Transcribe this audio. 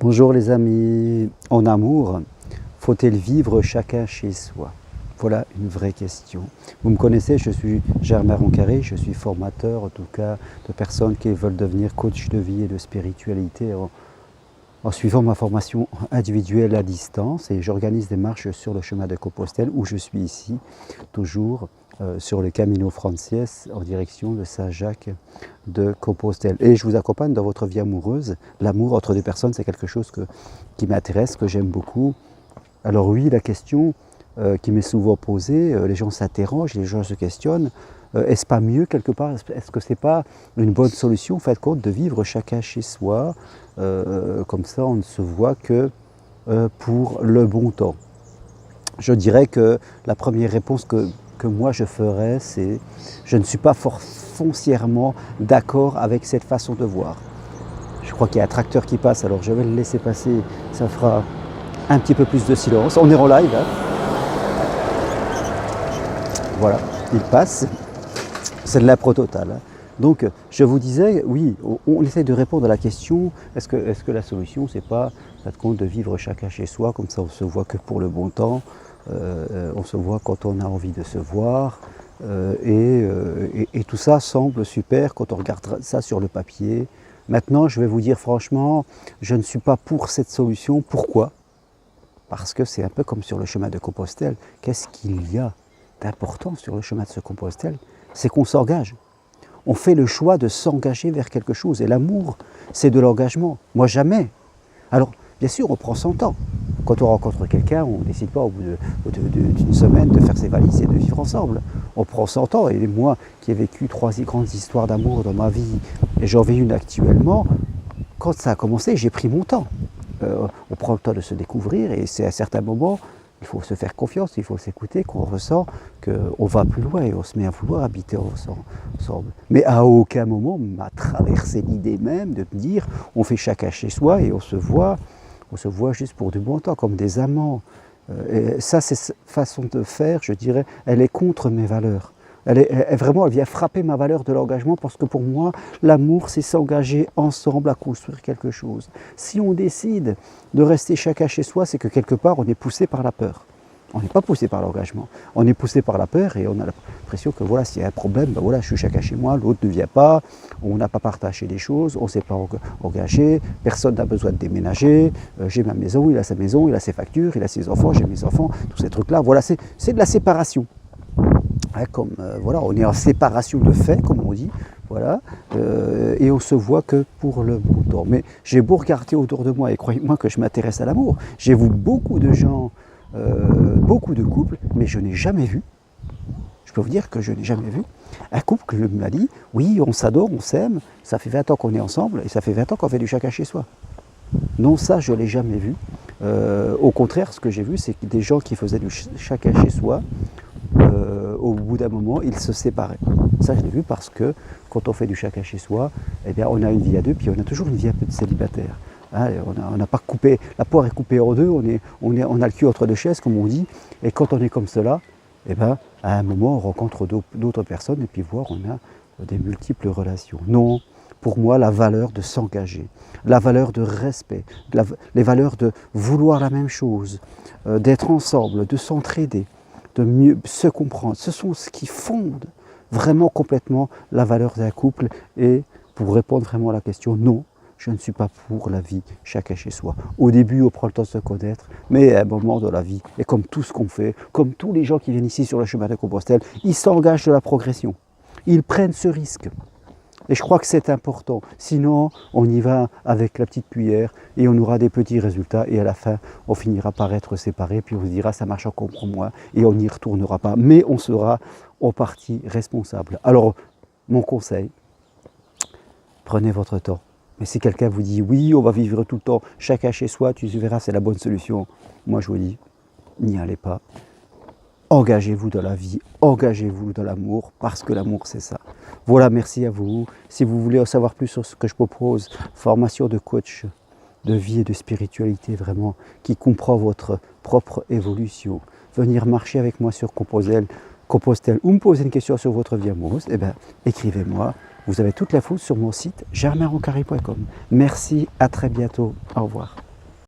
Bonjour les amis, en amour, faut-il vivre chacun chez soi? Voilà une vraie question. Vous me connaissez, je suis Germain Roncaré, je suis formateur en tout cas de personnes qui veulent devenir coach de vie et de spiritualité en suivant ma formation individuelle à distance, et j'organise des marches sur le chemin de Compostelle où je suis ici, toujours sur le Camino Frances en direction de Saint-Jacques de Compostelle. Et je vous accompagne dans votre vie amoureuse. L'amour entre deux personnes, c'est quelque chose qui m'intéresse, que j'aime beaucoup. Alors oui, la question qui m'est souvent posée, les gens s'interrogent, les gens se questionnent, est-ce pas mieux quelque part, est-ce que c'est pas une bonne solution, en fin de compte, de vivre chacun chez soi, comme ça on ne se voit que pour le bon temps? Je dirais que la première réponse que moi je ferais, c'est je ne suis pas foncièrement d'accord avec cette façon de voir. Je crois qu'il y a un tracteur qui passe, alors je vais le laisser passer, ça fera un petit peu plus de silence. On est en live, hein. Voilà, il passe, c'est de l'impro total, hein. Donc je vous disais, oui, on essaie de répondre à la question, est-ce que la solution c'est pas de vivre chacun chez soi, comme ça on se voit que pour le bon temps, on se voit quand on a envie de se voir, et tout ça semble super quand on regarde ça sur le papier. Maintenant je vais vous dire franchement, je ne suis pas pour cette solution. Pourquoi? Parce que c'est un peu comme sur le chemin de Compostelle. Qu'est-ce qu'il y a d'important sur le chemin de ce Compostelle? C'est qu'on s'engage. On fait le choix de s'engager vers quelque chose. Et l'amour, c'est de l'engagement. Moi, jamais. Alors, bien sûr, on prend son temps. Quand on rencontre quelqu'un, on ne décide pas au bout d'une semaine de faire ses valises et de vivre ensemble. On prend son temps. Et moi, qui ai vécu 3 grandes histoires d'amour dans ma vie, et j'en vis une actuellement, quand ça a commencé, j'ai pris mon temps. On prend le temps de se découvrir, et c'est à certains moments, il faut se faire confiance, il faut s'écouter, qu'on ressent qu'on va plus loin et on se met à vouloir habiter ensemble. Mais à aucun moment m'a traversé l'idée même de me dire on fait chacun chez soi et on se voit juste pour du bon temps, comme des amants. Et ça, cette façon de faire, je dirais, elle est contre mes valeurs. Elle vient frapper ma valeur de l'engagement, parce que pour moi, l'amour, c'est s'engager ensemble à construire quelque chose. Si on décide de rester chacun chez soi, c'est que quelque part, on est poussé par la peur. On n'est pas poussé par l'engagement. On est poussé par la peur et on a l'impression que voilà, s'il y a un problème, ben voilà, je suis chacun chez moi, l'autre ne vient pas, on n'a pas partagé les choses, on ne s'est pas engagé, personne n'a besoin de déménager, j'ai ma maison, il a sa maison, il a ses factures, il a ses enfants, j'ai mes enfants, tous ces trucs-là. Voilà, c'est de la séparation. Hein, voilà, on est en séparation de fait, comme on dit, voilà, et on se voit que pour le bon temps. Mais j'ai beau regarder autour de moi, et croyez-moi que je m'intéresse à l'amour, j'ai vu beaucoup de gens, beaucoup de couples, mais je n'ai jamais vu, je peux vous dire que je n'ai jamais vu un couple qui m'a dit, oui, on s'adore, on s'aime, ça fait 20 ans qu'on est ensemble, et ça fait 20 ans qu'on fait du chacun chez soi. Non, ça, je ne l'ai jamais vu. Au contraire, ce que j'ai vu, c'est des gens qui faisaient du chacun chez soi, au bout d'un moment, ils se séparaient. Ça, je l'ai vu parce que quand on fait du chacun chez soi, eh bien, on a une vie à deux, puis on a toujours une vie un peu de célibataire. Hein, on n'a pas coupé, la poire est coupée en deux, on a le cul entre deux chaises, comme on dit, et quand on est comme cela, eh bien, à un moment, on rencontre d'autres personnes, et puis voir, on a des multiples relations. Non, pour moi, la valeur de s'engager, la valeur de respect, les valeurs de vouloir la même chose, d'être ensemble, de s'entraider, de mieux se comprendre, ce sont ce qui fonde vraiment complètement la valeur d'un couple. Et pour répondre vraiment à la question, non, je ne suis pas pour la vie chacun chez soi. Au début, on prend le temps de se connaître, mais à un moment de la vie, et comme tout ce qu'on fait, comme tous les gens qui viennent ici sur le chemin de Compostelle, ils s'engagent de la progression, ils prennent ce risque. Et je crois que c'est important, sinon on y va avec la petite cuillère et on aura des petits résultats, et à la fin on finira par être séparés, puis on se dira ça marche encore pour moi et on n'y retournera pas, mais on sera en partie responsable. Alors mon conseil, prenez votre temps. Mais si quelqu'un vous dit oui, on va vivre tout le temps chacun chez soi, tu verras, c'est la bonne solution, moi je vous dis, n'y allez pas. Engagez-vous dans la vie, engagez-vous dans l'amour, parce que l'amour c'est ça. Voilà, merci à vous. Si vous voulez en savoir plus sur ce que je propose, formation de coach de vie et de spiritualité vraiment, qui comprend votre propre évolution, venir marcher avec moi sur Compostelle, ou me poser une question sur votre vie amoureuse, eh bien, écrivez-moi. Vous avez toute l'info sur mon site germainroncaré.com. Merci, à très bientôt. Au revoir.